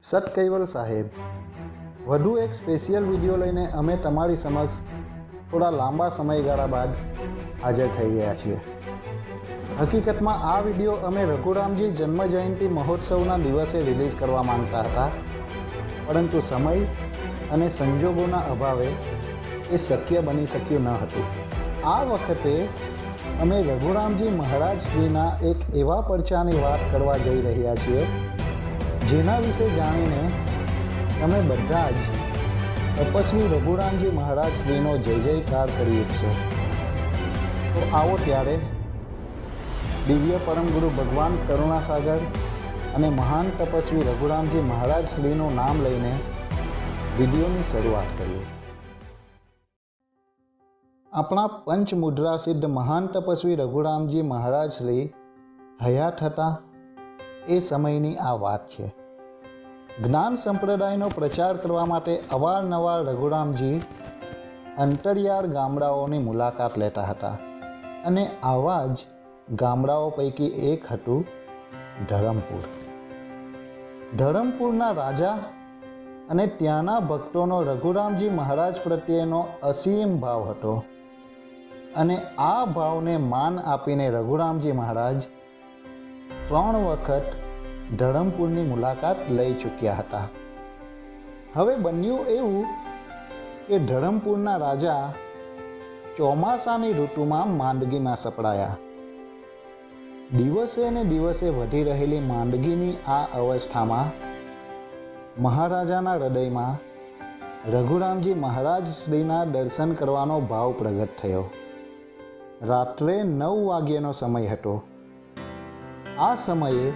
સત કૈવલ સાહેબ, વધુ એક સ્પેશિયલ વિડીયો લઈને અમે તમારી સમક્ષ થોડા લાંબા સમયગાળા બાદ હાજર થઈ ગયા છીએ. હકીકતમાં આ વિડીયો અમે રઘુરામજી જન્મ જયંતિ મહોત્સવના દિવસે રિલીઝ કરવા માંગતા હતા, પરંતુ સમય અને સંજોગોના અભાવે એ શક્ય બની શક્યું ન હતું. આ વખતે અમે રઘુરામજી મહારાજ શ્રીના એક એવા પરચાની વાત કરવા જઈ રહ્યા છીએ જેના વિશે જાણીને તમે બધા જ તપસ્વી રઘુરામજી મહારાજ શ્રીનો જય જયકાર કરી ઉઠશો. તો આવો ત્યારે દિવ્ય પરમગુરુ ભગવાન કરુણાસાગર અને મહાન તપસ્વી રઘુરામજી મહારાજ શ્રીનું નામ લઈને વિડીયોની શરૂઆત કરીએ. આપણા પંચમુદ્રા સિદ્ધ મહાન તપસ્વી રઘુરામજી મહારાજ શ્રી હયાત હતા એ સમયની આ વાત છે. જ્ઞાન સંપ્રદાયનો પ્રચાર કરવા માટે અવારનવાર રઘુરામજી અંતરિયાળ ગામડાઓની મુલાકાત લેતા હતા અને આવા જ ગામડાઓ પૈકી એક હતું ધરમપુર. ધરમપુરના રાજા અને ત્યાંના ભક્તોનો રઘુરામજી મહારાજ પ્રત્યેનો અસીમ ભાવ હતો અને આ ભાવને માન આપીને રઘુરામજી મહારાજ 3 વખત ધરમપુરની મુલાકાત લઈ ચૂક્યા હતા. હવે બન્યું એવું કે ધરમપુરના રાજા ચોમાસાની ઋતુમાં માંદગીમાં સપડાયા. દિવસે ને દિવસે વધી રહેલી માંદગીની આ અવસ્થામાં મહારાજાના હૃદયમાં રઘુરામજી મહારાજ શ્રીના દર્શન કરવાનો ભાવ પ્રગટ થયો. રાત્રે 9 વાગ્યાનો સમય હતો. આ સમયે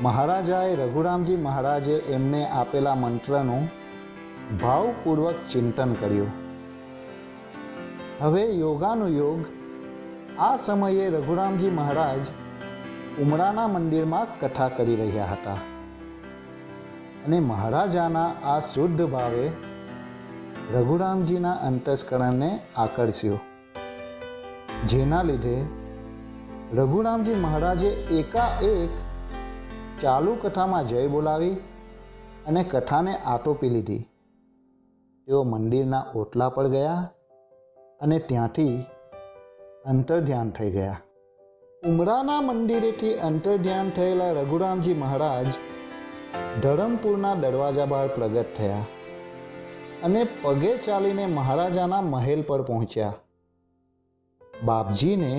મહારાજાએ રઘુરામજી મહારાજે એમને આપેલા મંત્રનું ભાવપૂર્વક ચિંતન કર્યું. હવે યોગાનુયોગ આ સમયે રઘુરામજી મહારાજ ઉમરાના મંદિરમાં કથા કરી રહ્યા હતા અને મહારાજાના આ શુદ્ધ ભાવે રઘુરામજીના અંતસ્કરણને આકર્ષ્યો, જેના લીધે રઘુરામજી મહારાજે એકાએક ચાલુ કથામાં જય બોલાવી અને કથાને આટોપી લીધી. તેઓ મંદિરના ઓટલા પર ગયા અને ત્યાંથી અંતર્ધ્યાન થઈ ગયા. ઉમરાના મંદિરેથી અંતર્ધ્યાન થયેલા રઘુરામજી મહારાજ ધરમપુરના દરવાજા બહાર પ્રગટ થયા અને પગે ચાલીને મહારાજાના મહેલ પર પહોંચ્યા. બાપજીને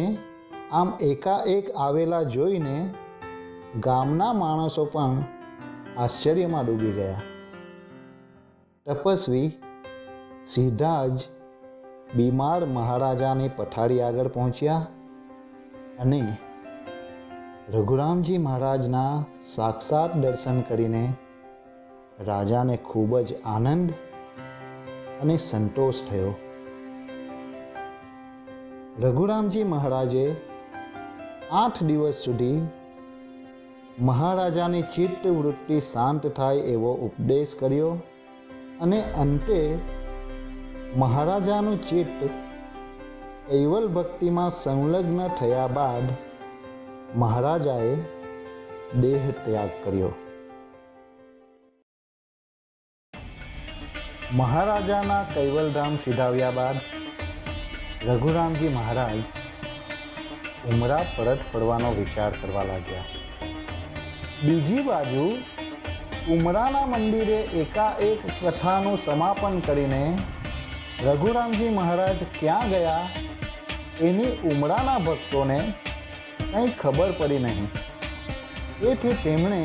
આમ એકાએક આવેલા જોઈને ગામના માણસો પણ આશ્ચર્યમાં ડૂબી ગયા. તપસ્વી સીધા જ બીમાર મહારાજાની પથારી આગળ પહોંચ્યા અને રઘુરામજી મહારાજના સાક્ષાત દર્શન કરીને રાજાને ખૂબ જ આનંદ અને સંતોષ થયો. રઘુરામજી મહારાજે 8 દિવસ સુધી મહારાજાની ચિત્ત વૃત્તિ શાંત થાય એવો ઉપદેશ કર્યો અને અંતે મહારાજાનું ચિત્ત કૈવલ ભક્તિમાં સંલગ્ન થયા બાદ મહારાજાએ દેહ ત્યાગ કર્યો. મહારાજાના કૈવલધામ સિધાવ્યા બાદ રઘુરામજી મહારાજ ઉમરા પરત ફરવાનો વિચાર કરવા લાગ્યા. બીજી બાજુ ઉમરાના મંદિરે એકાએક કથાનું સમાપન કરીને રઘુરામજી મહારાજ ક્યાં ગયા એની ઉમરાના ભક્તોને કંઈ ખબર પડી નહીં. તેથી તેમણે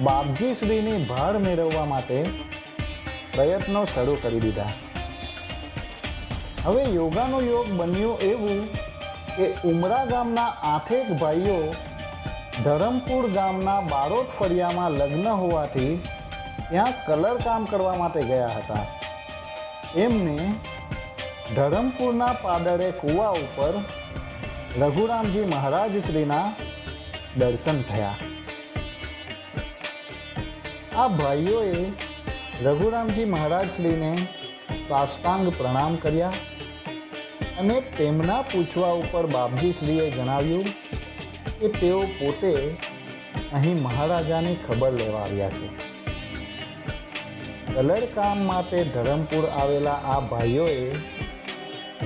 બાપજી શ્રીની ભાળ મેળવવા માટે પ્રયત્નો શરૂ કરી દીધા. હવે યોગાનુયોગ બન્યું એવું કે ઉમરા ગામના 8 ભાઈઓ ધરમપુર ગામના બારોટ ફળિયામાં લગ્ન હોવાથી ત્યાં કલર કામ કરવા માટે ગયા હતા. એમને ધરમપુરના પાદરે કૂવા ઉપર રઘુરામજી મહારાજ શ્રીના દર્શન થયા. આ ભાઈઓએ રઘુરામજી મહારાજ શ્રીને સાષ્ટાંગ પ્રણામ કર્યા અને તેમના પૂછવા ઉપર બાપજી શ્રીએ જણાવ્યું કે તેઓ પોતે અહીં મહારાજાની ખબર લેવા આવ્યા છે. કલર કામ માટે ધરમપુર આવેલા આ ભાઈઓએ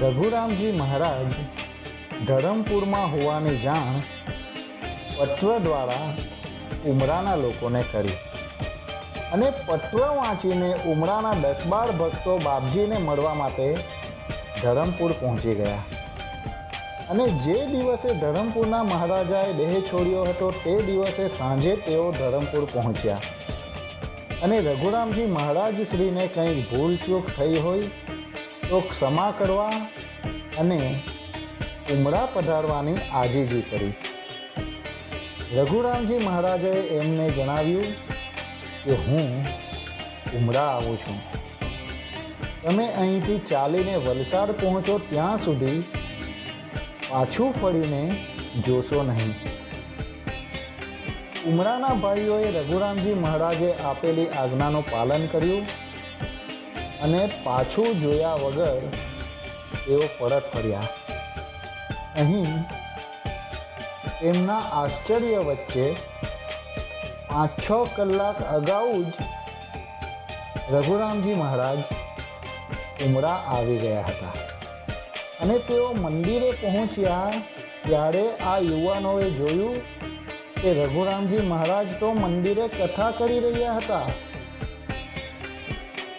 રઘુરામજી મહારાજ ધરમપુરમાં હોવાની જાણ પત્ર દ્વારા ઉમરાના લોકોને કરી અને પત્ર વાંચીને ઉમરાના 10-12 ભક્તો બાપજીને મળવા માટે ધરમપુર પહોંચી ગયા. અને જે દિવસે ધરમપુરના મહારાજાએ દેહ છોડ્યો હતો તે દિવસે સાંજે તેઓ ધરમપુર પહોંચ્યા અને રઘુરામજી મહારાજ શ્રીને કંઈ ભૂલચૂક થઈ હોય તો ક્ષમા કરવા અને ઉમરા પધારવાની આજીજી કરી. રઘુરામજી મહારાજે એમને જણાવ્યું કે હું ઉમરા આવું છું. તમે અહીંથી ચાલીને વલસાડ પહોંચો ત્યાં સુધી પાછું ફરીને જોશો નહીં. ઉમરાના ભાઈઓએ રઘુરામજી મહારાજે આપેલી આજ્ઞાનું પાલન કર્યું અને પાછું જોયા વગર તેઓ પરત ફર્યા. અહીં તેમના આશ્ચર્ય વચ્ચે 5-6 કલાક અગાઉ જ રઘુરામજી મહારાજ ઉમરા આવી ગયા હતા અને તેઓ મંદિરે પહોંચ્યા ત્યારે આ યુવાનોએ જોયું કે રઘુરામજી મહારાજ તો મંદિરે કથા કરી રહ્યા હતા.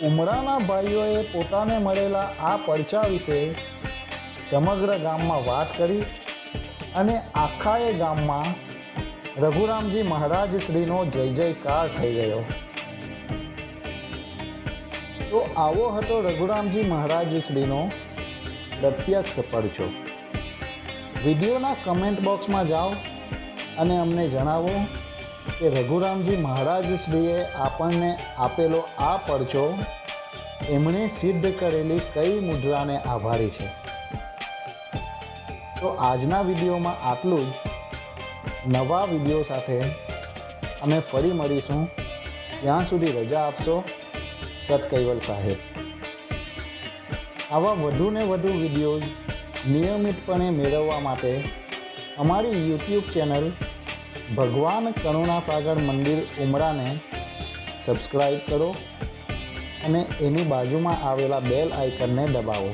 ઉમરાના ભાઈઓએ પોતાને મળેલા આ પડચા વિશે સમગ્ર ગામમાં વાત કરી અને આખાએ ગામમાં રઘુરામજી મહારાજ શ્રીનો જય જયકાર થઈ ગયો. તો આવો હતો રઘુરામજી મહારાજ શ્રીનો પ્રત્યક્ષ પડચો. વિડીયોના કમેન્ટ બોક્સમાં જાઓ અને અમને જણાવો કે રઘુરામજી મહારાજ શ્રીએ આપણને આપેલો આ પડચો એમણે સિદ્ધ કરેલી કઈ મુદ્રાને આભારી છે. તો આજના વિડીયોમાં આટલું જ. નવા વિડીયો સાથે અમે ફરી મળીશું. ત્યાં સુધી રજા આપશો સત કૈવલ સાહેબ. આવા વધુને વધુ વિડીયોઝ નિયમિતપણે મેળવવા માટે અમારી યુટ્યુબ ચેનલ ભગવાન કરુણાસાગર મંદિર ઉમરાને સબસ્ક્રાઈબ કરો અને એની બાજુમાં આવેલા બેલ આઇકનને દબાવો.